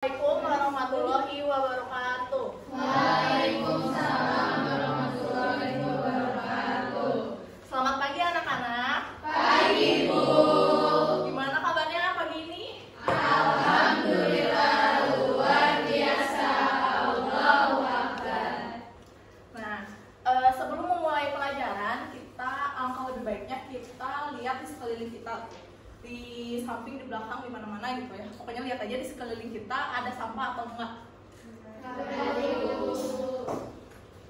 Assalamualaikum warahmatullahi wabarakatuh. Waalaikumsalam warahmatullahi wabarakatuh. Selamat pagi anak-anak. Pagi, Bu. Gimana kabarnya pagi ini? Alhamdulillah luar biasa. Allahu Akbar. Nah, sebelum memulai pelajaran, alangkah lebih baiknya kita lihat di sekeliling kita, di samping, di belakang, di mana-mana gitu ya. Pokoknya lihat aja di sekeliling kita ada sampah atau enggak.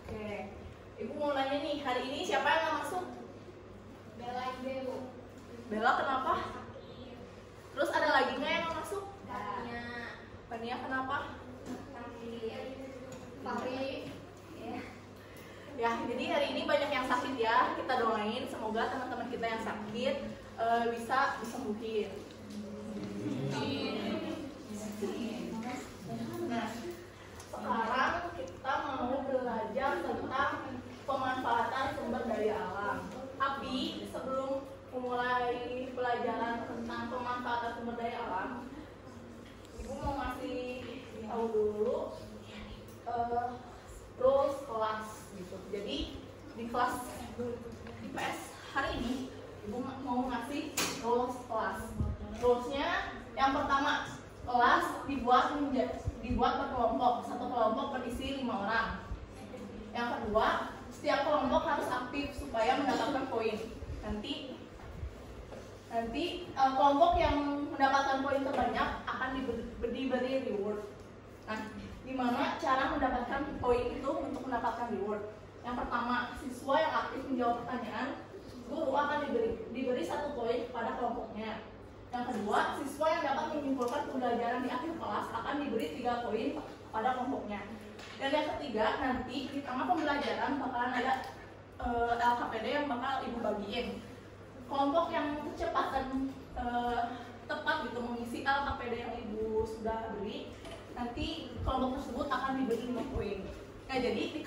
Oke, Ibu mau nanya nih, hari ini siapa yang nggak masuk? Bella Ibu. Bella kenapa? Terus ada lagi nggak yang nggak masuk? Fania kenapa? Fahri. Ya, jadi hari ini banyak yang sakit ya. Kita doain semoga teman-teman kita yang sakit bisa disembuhin. Nah, sekarang kita mau belajar tentang pemanfaatan sumber daya alam. Tapi sebelum memulai pelajaran tentang pemanfaatan sumber daya alam, Ibu mau ngasih tahu dulu rules kelas gitu. Jadi di kelas IPS hari ini Ibu mau ngasih rules kelas. Rulesnya yang pertama, kelas dibuat berkelompok. Satu kelompok berisi 5 orang. Yang kedua, setiap kelompok harus aktif supaya mendapatkan poin. Nanti kelompok yang mendapatkan poin terbanyak akan diberi reward. Nah, gimana cara mendapatkan poin itu untuk mendapatkan reward? Yang pertama, siswa yang aktif menjawab pertanyaan, guru akan diberi 1 poin kepada kelompoknya. Yang kedua, siswa yang dapat menyimpulkan pembelajaran di akhir kelas akan diberi 3 poin pada kelompoknya. Dan yang ketiga, nanti di tengah pembelajaran bakalan ada LKPD yang bakal Ibu bagiin. Kelompok yang kecepatan tepat gitu mengisi LKPD yang Ibu sudah beri, nanti kelompok tersebut akan diberi 5 poin. Nah, jadi di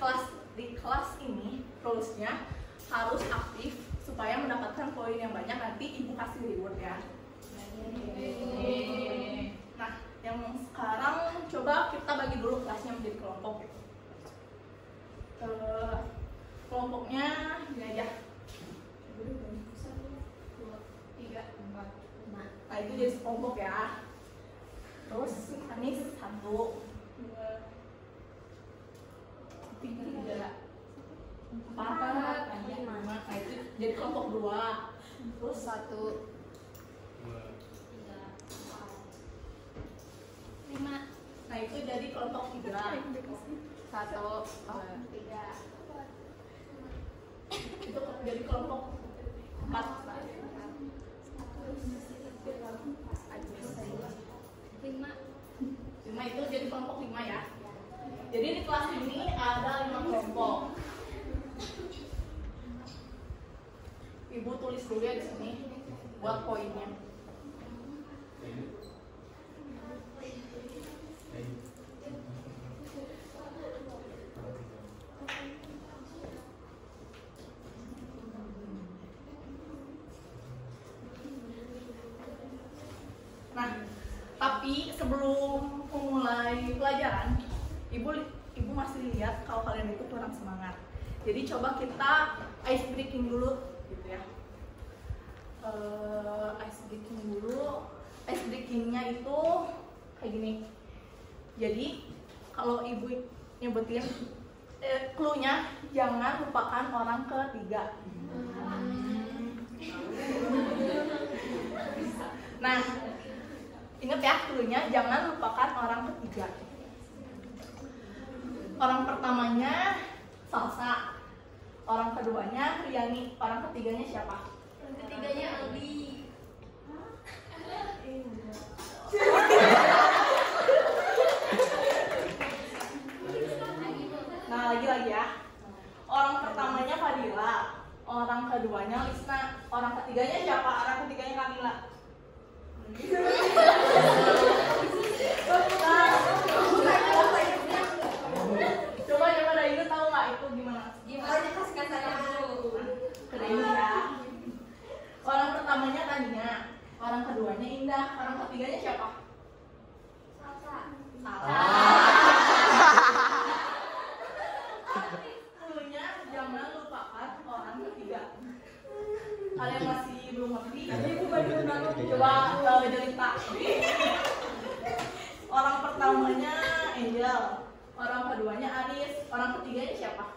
kelas ini rulesnya harus aktif supaya mendapatkan poin yang banyak. Nanti Ibu kasih reward ya. Nah, yang sekarang coba kita bagi dulu kelasnya menjadi kelompok. Kelompoknya ini aja. 1, 2, 3, 4, 5. Nah, itu jadi kelompok ya. Terus ini 1, 2, 3, 4, 5. Nah, itu jadi kelompok 2. Terus 1, 5. Nah, itu jadi kelompok 3. 1, 3. Itu jadi kelompok 4. 5 itu jadi kelompok 5 ya. Jadi di kelas ini ada 5 kelompok. Ibu tulis dulu ya di sini buat poinnya. Nah, tapi sebelum memulai pelajaran, Ibu masih lihat kalau kalian itu kurang semangat. Jadi coba kita ice breaking dulu gitu ya. Ice breakingnya itu kayak gini. Jadi kalau Ibu nyebutin clue-nya, jangan lupakan orang ketiga. Nah, ingat ya, clue-nya jangan lupakan orang ketiga. Orang pertamanya Salsa, orang keduanya Riani, orang ketiganya siapa? Yang ketiganya Aldi. Nah, lagi ya. Orang pertamanya Fadila, orang keduanya Lisna, orang ketiganya siapa? Orang ketiganya Kamila. Coba Dainu tahu nggak itu gimana? Gimana kasih saya dulu. Dainu ya. Orang pertamanya Tania, orang keduanya Indah, orang ketiganya siapa? pertamanya Angel, orang keduanya Anis, orang ketiganya siapa?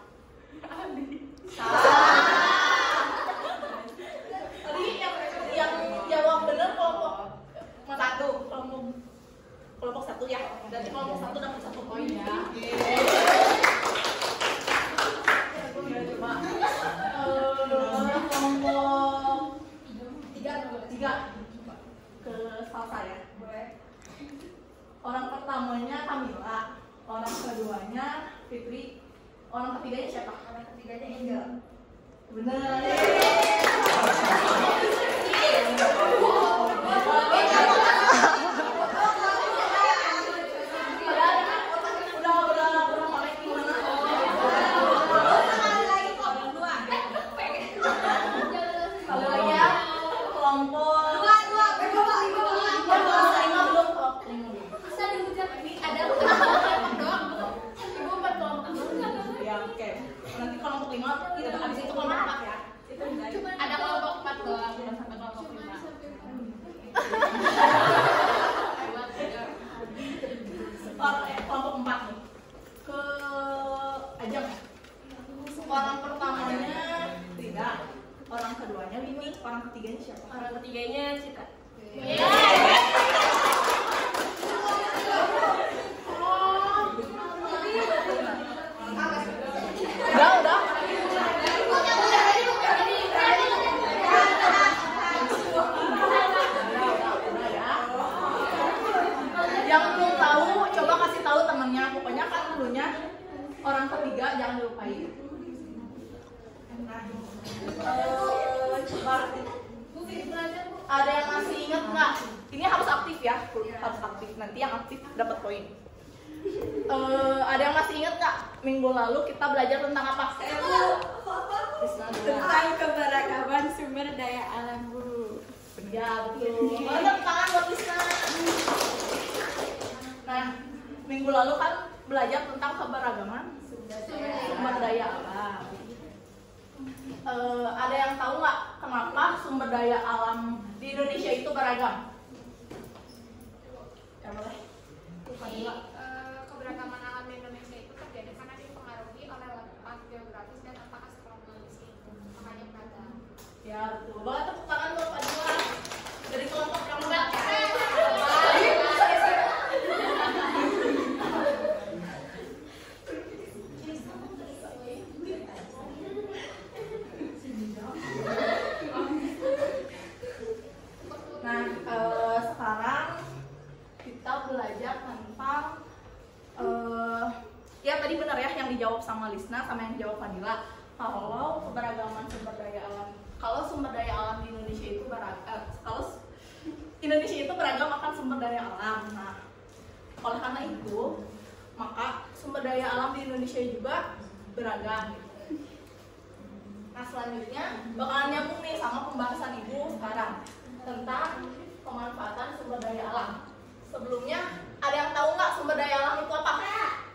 Tadi yang jawab benar kelompok satu ya. Berarti kelompok satu dapat 1 poin ya. Coba kelompok tiga ke salsa ya. Orang pertamanya Kamila, orang keduanya Fitri, orang ketiganya siapa? Orang ketiganya Angel. Benar. Orang pertamanya Rida, orang keduanya Winnie, orang ketiganya siapa? Orang ketiganya Cita. Udah. Yang belum tahu, coba kasih tahu temennya. Pokoknya kan dulunya orang ketiga jangan dilupain. Coba ada yang masih ingat nggak? Ini harus aktif ya, harus aktif. Nanti yang aktif dapat poin. Ada yang masih ingat nggak? Minggu lalu kita belajar tentang apa? Tentang keberagaman sumber daya alam, Bu. Ya betul. Tepuk tangan buat Lisna. Nah, minggu lalu kan belajar tentang keberagaman sumber daya alam. Ada yang tahu nggak kenapa sumber daya alam di Indonesia itu beragam? Ya boleh. Keberagaman alam di Indonesia itu terjadi karena dipengaruhi oleh letak geografis dan letak astronomis itu, makanya beragam. Ya betul. Boleh tepuk tangan buat Pak Dua dari kelompok yang enggak. Nah, sekarang kita belajar tentang ya tadi benar ya yang dijawab sama Lisna sama yang dijawab Fadila. Kalau keberagaman sumber daya alam, kalau sumber daya alam di Indonesia itu kalau Indonesia itu beragam akan sumber daya alam. Nah, oleh karena itu maka sumber daya alam di Indonesia juga beragam. Nah, selanjutnya bakalan nyambung nih sama pembahasan ibu sekarang tentang pemanfaatan sumber daya alam. Sebelumnya ada yang tahu nggak sumber daya alam itu apa?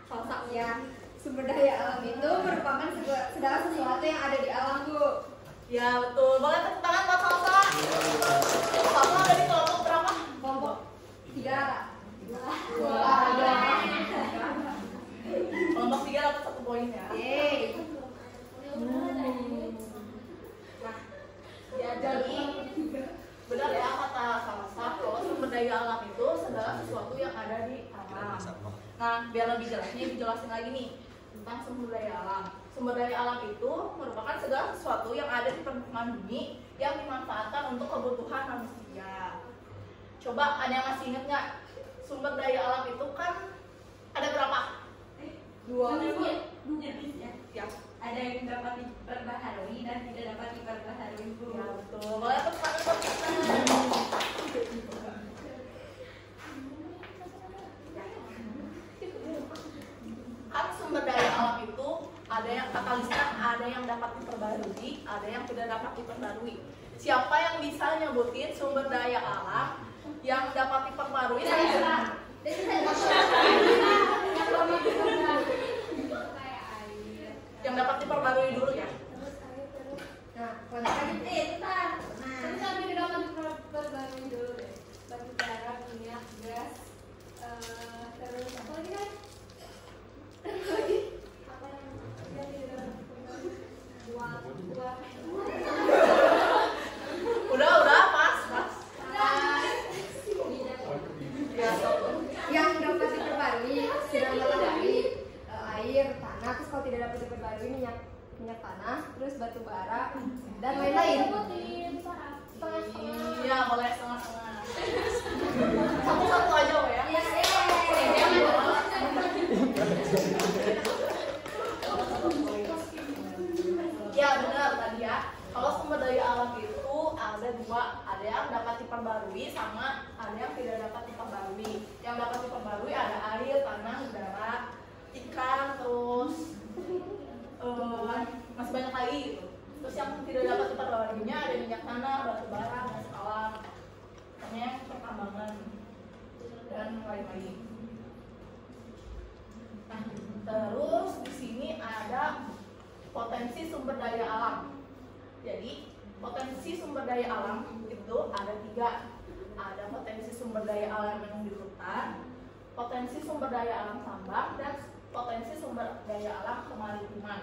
Salsa. Ya, sumber daya alam itu merupakan segala sesuatu yang ada di alam, Bu. Ya betul. Boleh tepuk tangan buat Salsa. Salsa ada di kelompok berapa? Kelompok 3. Kelompok 3 dapat 1 poin ya. Yeay. Nah, ya jadi benar ya kata Salsa kalau sumber daya alam itu segala sesuatu yang ada di alam. Nah, biar lebih jelasnya dijelasin lagi nih tentang sumber daya alam. Sumber daya alam itu merupakan segala sesuatu yang ada di permukaan bumi yang dimanfaatkan untuk kebutuhan manusia. Coba ada yang masih ingat nggak? Sumber daya alam itu kan ada berapa? 2 Ya. Ada yang dapat diperbaharui dan tidak dapat diperbaharui, Bu. Ya betul. Boleh tepuk tangan buat kita. Kan sumber daya alam itu ada yang kata Lisna, ada yang dapat diperbarui, ada yang tidak dapat diperbarui. Siapa yang bisa nyebutin sumber daya alam yang dapat diperbarui dan yang dapat diperbarui dulu ya. Nah, konten ntar. Nah, tidak dapat diperbarui dulu deh. Batu bara, minyak, gas, terus terus batu bara, dan lain-lain. Iya, boleh setengah-setengah. Satu-satu aja ya. Ya benar tadi ya. Kalau sumber daya alam itu ada dua, ada yang dapat diperbarui sama ada yang tidak dapat diperbarui. Yang dapat diperbarui ada air, tanah, udara, ikan, terus masih banyak lagi gitu. Terus yang tidak dapat diperbaruinya ada minyak tanah, batu bara, gas alam, hanya pertambangan dan lain-lain. Nah, terus di sini ada potensi sumber daya alam. Jadi potensi sumber daya alam itu ada tiga. Ada potensi sumber daya alam yang di hutan, potensi sumber daya alam tambang, dan potensi sumber daya alam kemaritiman.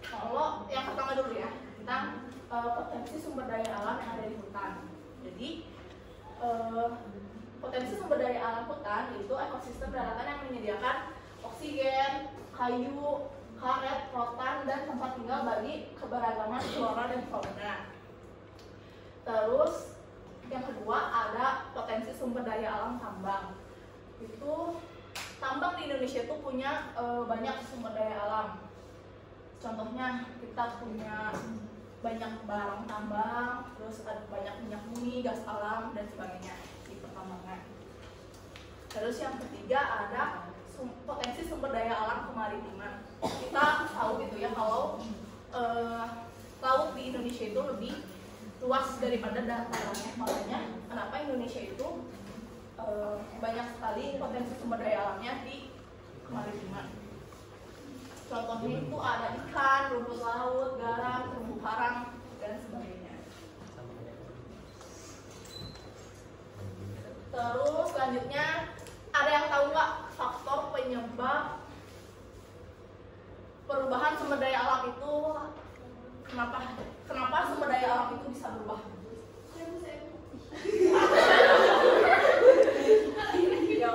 Kalau yang pertama dulu ya, tentang potensi sumber daya alam yang ada di hutan. Jadi potensi sumber daya alam hutan itu ekosistem daratan yang menyediakan oksigen, kayu, karet, rotan, dan tempat tinggal bagi keberagaman flora dan fauna. Terus yang kedua ada potensi sumber daya alam tambang. Itu tambang di Indonesia itu punya banyak sumber daya alam. Contohnya kita punya banyak barang tambang, terus ada banyak minyak bumi, gas alam, dan sebagainya di pertambangan. Terus yang ketiga ada potensi sumber daya alam kemaritiman. Kita tahu gitu ya kalau laut di Indonesia itu lebih luas daripada datarannya, makanya kenapa Indonesia itu banyak sekali potensi sumber daya alamnya di kemaritiman. Contohnya itu ada ikan, rumput laut, garam, terumbu karang, dan sebagainya. Terus selanjutnya ada yang tahu nggak faktor penyebab perubahan sumber daya alam itu kenapa sumber daya alam itu bisa berubah? Ya,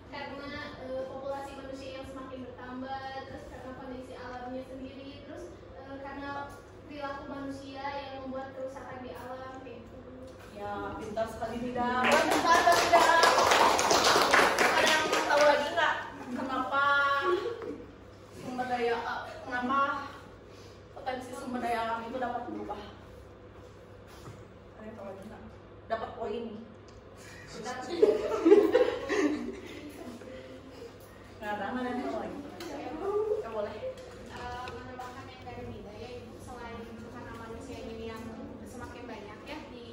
karena populasi manusia yang semakin bertambah, terus karena kondisi alamnya sendiri, terus karena perilaku manusia yang membuat kerusakan di alam gitu. Ya, pintar sekali tidak. Tidak. Ada yang tahu lagi nggak kenapa potensi sumber daya alam itu dapat berubah? Ada yang tahu lagi nggak? Dapat poin. Benar. Nggak ada yang tahu lagi. Ya boleh. Menambahkan yang dari Mida, yaitu selain karena manusia ini yang semakin banyak ya di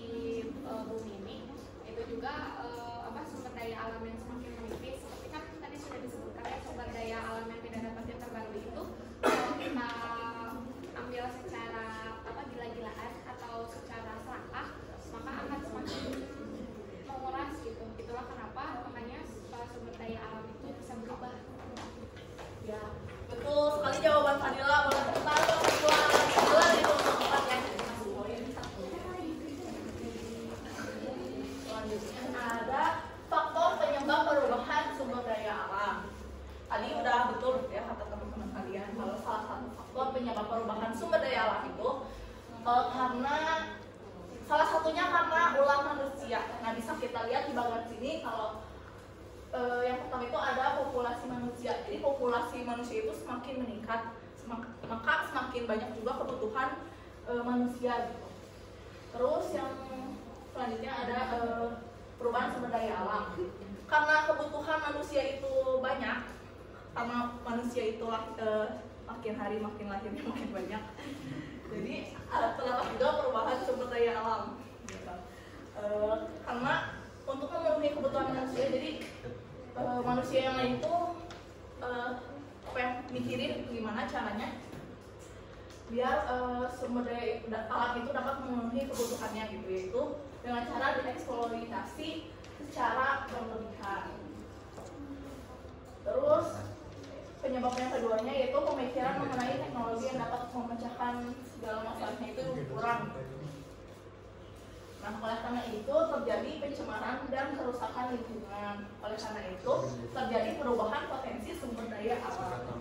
bumi ini, itu juga sumber daya alam yang semakin menipis. Seperti kan tadi sudah disebutkan ya, sumber daya alam yang tidak dapat diperbarui itu kalau kita ambil secara gila-gilaan atau secara serakah, maka akan semakin menguras gitu. Itulah kenapa makanya sumber daya alam itu bisa berubah. Ya, betul sekali jawaban Fadila. Boleh tepuk tangan Fadila. Fadila itu untuk tempat yang dikasih poin satu. Selanjutnya ada faktor penyebab perubahan sumber daya alam. Tadi udah betul ya kata teman-teman kalian kalau salah satu faktor penyebab perubahan sumber daya alam itu karena salah satunya karena ulah manusia. Nah, bisa kita lihat di bagian sini kalau yang pertama itu ada populasi manusia. Jadi populasi manusia itu semakin meningkat, maka semakin banyak juga kebutuhan manusia gitu. Terus yang selanjutnya ada perubahan sumber daya alam. Karena kebutuhan manusia itu banyak, karena manusia itu makin hari makin lahirnya makin banyak. Jadi terdapat juga perubahan sumber daya alam. Gitu. Karena untuk memenuhi kebutuhan manusia, jadi manusia yang lain itu mikirin gimana caranya biar sumber daya alam itu dapat memenuhi kebutuhannya gitu, yaitu dengan cara dieksploitasi secara berlebihan. Terus penyebab yang keduanya yaitu pemikiran mengenai teknologi yang dapat memecahkan segala masalahnya itu kurang. Nah, oleh karena itu terjadi pencemaran dan kerusakan lingkungan. Oleh karena itu terjadi perubahan potensi sumber daya alam.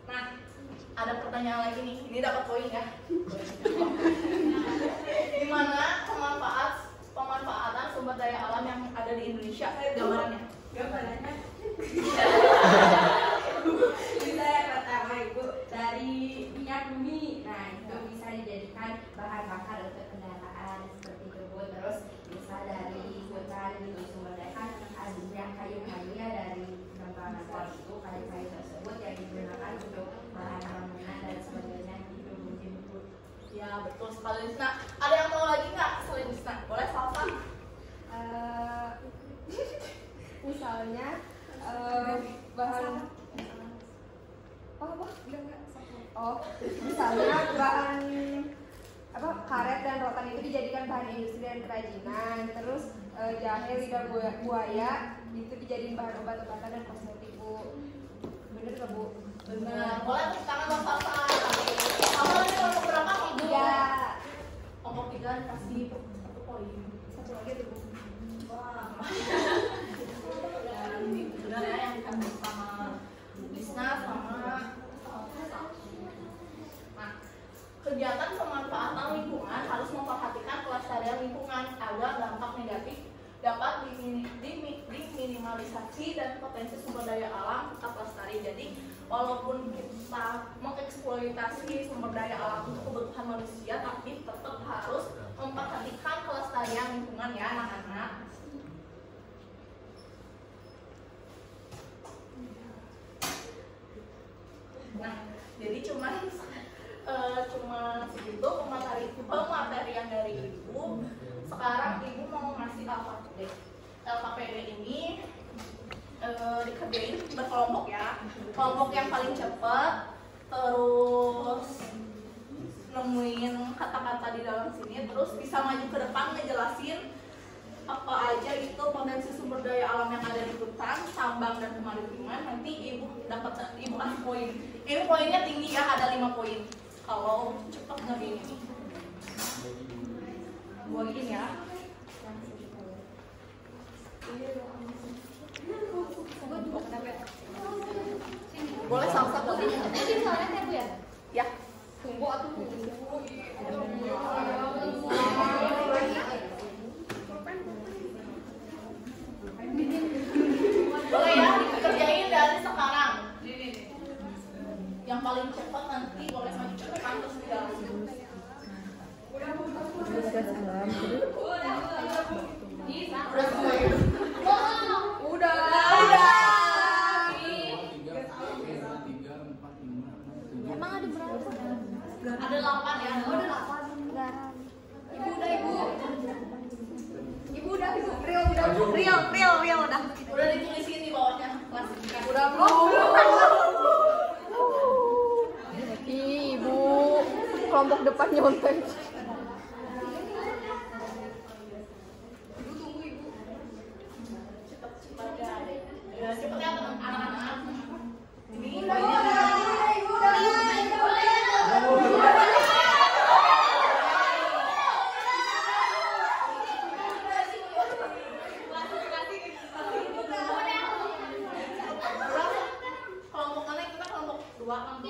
Nah, ada pertanyaan lagi nih, ini dapat poin ya. Gimana pemanfaatan sumber daya alam yang ada di Indonesia? Gambarannya? Bisa yang pertama Ibu dari minyak bumi. Nah, itu bisa dijadikan bahan bakar untuk kendaraan seperti itu. Terus bisa dari hutan gitu sumber daya kan ada kayu-kayunya dari tempat itu kayu-kayu tersebut yang digunakan untuk bahan bangunan dan sebagainya gitu mungkin Bu. Ya betul sekali Lisna. Ada yang tahu lagi nggak selain Lisna? Boleh Salsa? Misalnya bahan misalnya bahan karet dan rotan itu dijadikan bahan industri dan kerajinan. Terus jahe, lidah buaya itu dijadikan bahan obat-obatan dan kosmetik Bu. Bener nggak Bu? Benar. Boleh tepuk tangan buat Salsa. Kamu lagi kelompok berapa Ibu? Iya. Kelompok 3 dikasih 1 poin. Satu lagi tuh Bu. Wah. Dan ini benar ya yang dikasih sama Lisna sama Salsa. Nah, kegiatan pemanfaatan lingkungan harus memperhatikan kelestarian lingkungan agar dampak negatif dapat diminimalisasi dan potensi sumber daya alam tetap lestari. Jadi walaupun kita mengeksploitasi sumber daya alam untuk kebutuhan manusia, tapi tetap harus memperhatikan kelestarian lingkungan ya anak-anak. Nah, jadi cuma segitu pematerian dari Ibu. Sekarang Ibu mau ngasih LKPD. LKPD ini dikerjain berkelompok ya. Kelompok yang paling cepat, terus nemuin kata-kata di dalam sini, terus bisa maju ke depan ngejelasin apa aja itu potensi sumber daya alam yang ada di hutan, tambang dan kemaritiman. Nanti Ibu kasih poin. Ini poinnya tinggi ya, ada 5 poin. Kalau cepat ngerjain ini. Gua gini ya. Boleh Salsa tuh. Ini soalnya Bu ya? Ya. Tunggu atau Boleh ya, kerjain dari sekarang. Yang paling cepat nanti boleh maju ke depan terus dijelasin. Udah semua ya? Udah. Emang ada berapa? Ada 8 ya. Ibu udah Ibu. Ibu udah Ibu. Real udah. Udah ditulisin di bawahnya. Udah Ibu kelompok depan nyontek. Cepat ya. Ya, cepet ya anak-anak. Ini kelompokannya kita kelompok 2, 3.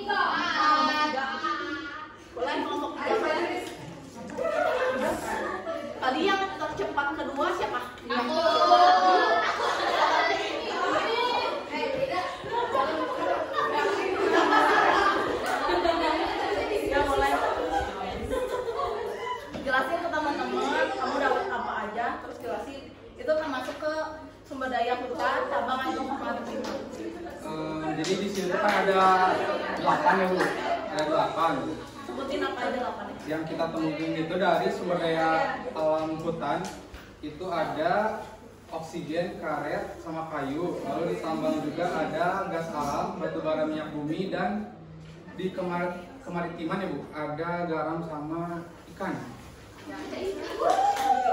Boleh kelompok 3. Tadi yang tercepat kedua siapa? Aku. Ya boleh. Jelasin ke teman-teman kamu dapat apa aja, terus jelasin itu termasuk ke sumber daya hutan, tambang atau kemaritiman. Jadi di sini kan ada 8 ya Bu, ada 8. Sebutin apa aja 8 -nya. Yang kita temukan itu dari sumber daya alam hutan itu ada oksigen, karet, sama kayu. Lalu di tambang juga ada gas alam, batu bara, minyak bumi, dan di kemaritiman ya Bu, ada garam sama ikan.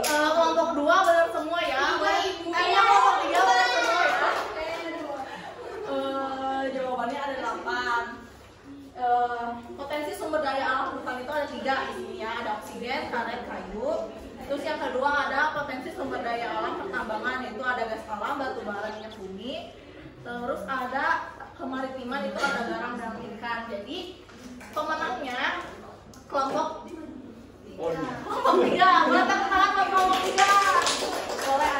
Kelompok 2 benar semua ya. Kelompok 3 benar semua ya. Jawabannya ada 8. Potensi sumber daya alam hutan itu ada 3 di sini ya. Ada oksigen, karet, kayu. Terus yang kedua ada potensi sumber daya alam pertambangan, yaitu ada gas alam, batu bara, minyak bumi. Terus ada kemaritiman, itu ada garam dan ikan. Jadi pemenangnya kelompok Oh, iya. kelompok 3. Boleh tepuk tangan buat kelompok 3. Boleh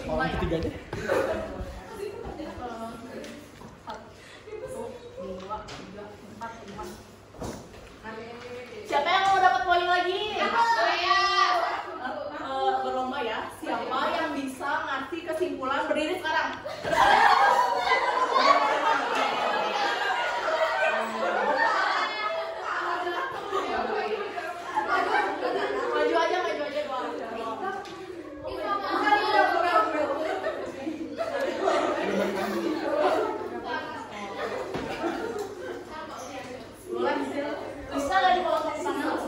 Orang ketiga deh. Siapa yang mau dapat poin lagi? Saya. Berlomba ya. Siapa yang bisa ngasih kesimpulan berdiri sekarang? Maju aja doang. Boleh, Lisa dari kelompok sana.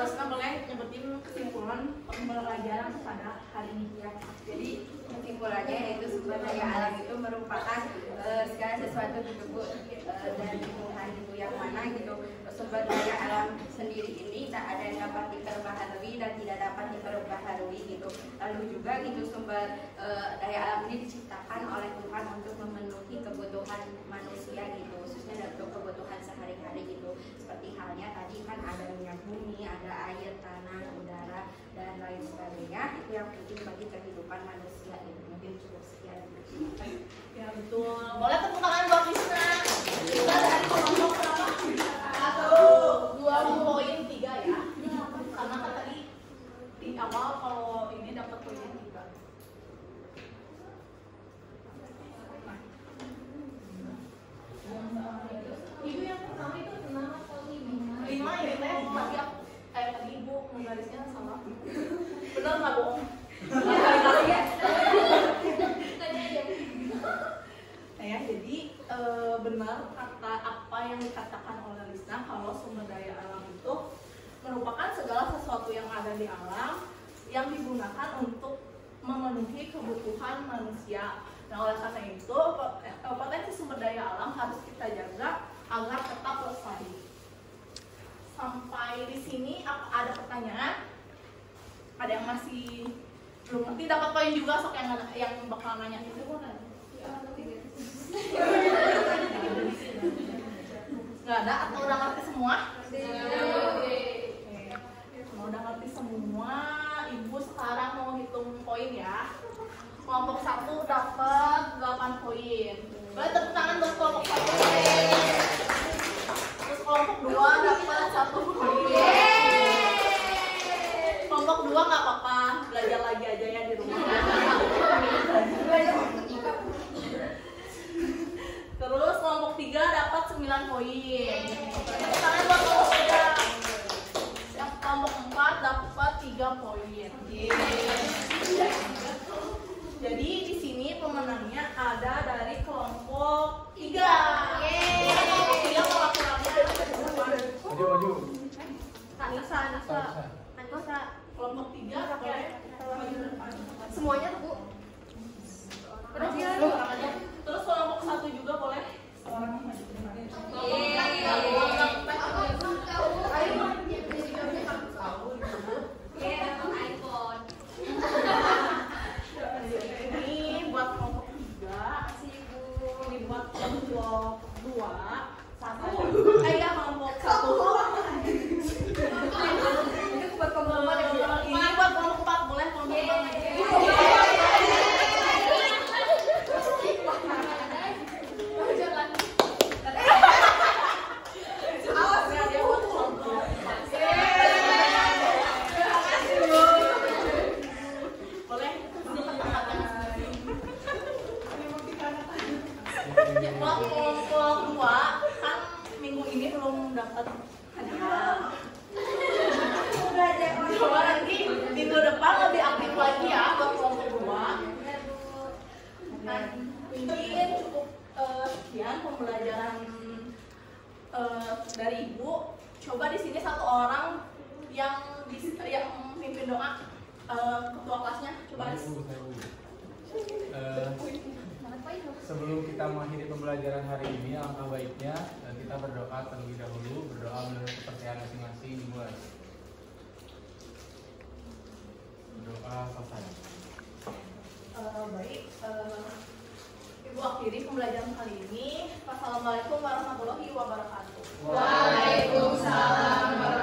Lisa boleh nyebutin kesimpulan pembelajaran pada hari ini ya. Jadi kesimpulannya yaitu sumber daya alam itu merupakan segala sesuatu gitu Bu, dari Tuhan gitu yang mana gitu. Sumber daya alam sendiri ini tak ada yang dapat diperbaharui dan tidak dapat diperbaharui gitu. Lalu juga gitu sumber daya alam ini diciptakan oleh Tuhan untuk memenuhi kebutuhan manusia gitu, khususnya untuk kebutuhan sehari-hari gitu. Seperti halnya tadi kan ada minyak bumi, ada air, tanah, udara dan lain sebagainya. Itu yang penting bagi kehidupan manusia gitu. Mungkin cukup sekian. Ya betul. Boleh tepuk tangan buat Lisa. Lisa dari kelompok berapa? 2 poin 3 ya. Karena kan tadi di awal kalau ini dapat poinnya 3. Ibu yang pertama itu 6 atau 5? 5 ya teh. Tadi ibu menggarisnya salah. Benar nggak bohong? Kali-kali ya. Nah ya, jadi benar kata apa yang dikatakan oleh Lisa kalau sumber daya alam itu merupakan segala sesuatu yang ada di alam yang digunakan untuk memenuhi kebutuhan manusia. Nah oleh karena itu potensi sumber daya alam harus kita jaga agar tetap lestari. Sampai di sini ada pertanyaan? Ada yang masih belum ngerti dapat poin juga, sok yang bakal nanya itu boleh. Nggak ada atau udah ngerti semua? Kalau udah ngerti semua, ibu sekarang mau hitung poin ya. Kelompok 1 dapat 8 poin. Boleh tepuk tangan buat kelompok 1. Terus kelompok 2 dapat 1 poin. Kelompok 2 nggak apa-apa, belajar lagi aja ya di rumah. Terus kelompok 3 dapat 9 poin. Tangan buat kelompok 3. Yang kelompok 4 dapat 3 poin. Jadi di sini pemenangnya ada dari kelompok 3. Kelompok 3 mau laki-laki ada di depan. Maju. Anissa. Kelompok 3 boleh maju ke depan. Semuanya tuh Bu. Terus kelompok 1 juga boleh orang maju ke depan. Ini buat kelompok 3, ini buat kelompok 2, 1. Ya kelompok 1. Ini buat kelompok 4 ini buat kelompok 4 boleh kelompok 4 aja. Kelompok 2 kan minggu ini belum dapat hadiah. Coba nanti minggu depan lebih aktif lagi ya buat kelompok 2. Nah, mungkin cukup sekian pembelajaran dari ibu. Coba di sini satu orang yang mimpin doa ketua kelasnya. Coba. Sebelum kita mengakhiri pembelajaran hari ini, alangkah baiknya kita berdoa terlebih dahulu, berdoa menurut kepercayaan masing-masing. Dimulai. Berdoa selesai. Baik, akhiri pembelajaran kali ini. Wassalamualaikum warahmatullahi wabarakatuh. Waalaikumsalam warahmatullahi wabarakatuh.